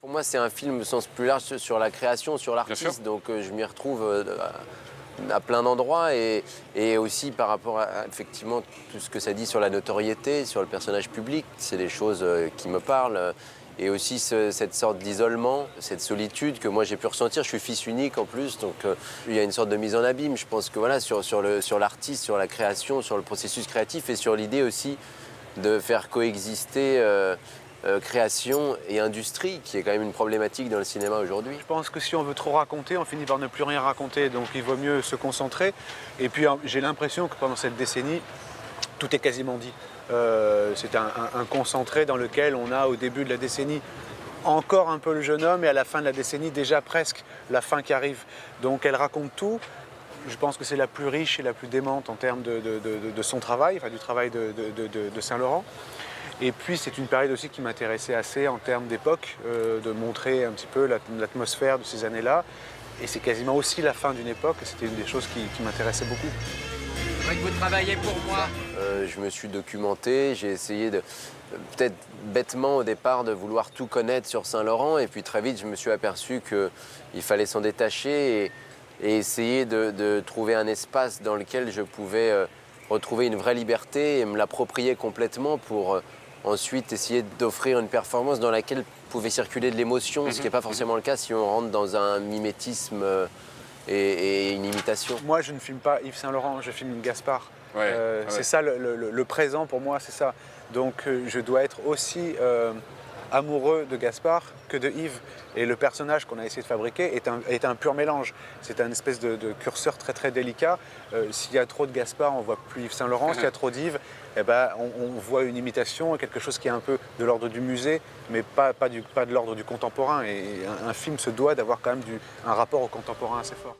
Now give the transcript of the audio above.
Pour moi, c'est un film au sens plus large sur la création, sur l'artiste, donc je m'y retrouve à plein d'endroits et aussi par rapport à effectivement tout ce que ça dit sur la notoriété, sur le personnage public, c'est des choses qui me parlent. Et aussi cette sorte d'isolement, cette solitude que moi j'ai pu ressentir. Je suis fils unique en plus, donc il y a une sorte de mise en abîme. Je pense que voilà, sur l'artiste, sur la création, sur le processus créatif et sur l'idée aussi de faire coexister création et industrie, qui est quand même une problématique dans le cinéma aujourd'hui. Je pense que si on veut trop raconter, on finit par ne plus rien raconter, donc il vaut mieux se concentrer. Et puis j'ai l'impression que pendant cette décennie, tout est quasiment dit. C'est un concentré dans lequel on a au début de la décennie encore un peu le jeune homme et à la fin de la décennie déjà presque la fin qui arrive. Donc elle raconte tout. Je pense que c'est la plus riche et la plus démente en termes de son travail, enfin du travail de Saint-Laurent. Et puis c'est une période aussi qui m'intéressait assez en termes d'époque, de montrer un petit peu l'atmosphère de ces années-là. Et c'est quasiment aussi la fin d'une époque, et c'était une des choses qui m'intéressait beaucoup. Je voudrais que vous travaillez pour moi. Je me suis documenté, j'ai essayé de, peut-être bêtement au départ, de vouloir tout connaître sur Saint-Laurent. Et puis très vite, je me suis aperçu qu'il fallait s'en détacher et essayer de trouver un espace dans lequel je pouvais retrouver une vraie liberté et me l'approprier complètement pour ensuite essayer d'offrir une performance dans laquelle pouvait circuler de l'émotion, ce qui n'est pas forcément le cas si on rentre dans un mimétisme et une imitation. Moi, je ne filme pas Yves Saint-Laurent, je filme Gaspard. Ouais, c'est ça le présent pour moi, c'est ça. Donc je dois être aussi amoureux de Gaspard que de Yves. Et le personnage qu'on a essayé de fabriquer est un pur mélange. C'est un espèce de curseur très très délicat. S'il y a trop de Gaspard, on ne voit plus Yves Saint-Laurent. S'il y a trop d'Yves, eh ben, on voit une imitation, quelque chose qui est un peu de l'ordre du musée, mais pas de l'ordre du contemporain. Et un film se doit d'avoir quand même un rapport au contemporain assez fort.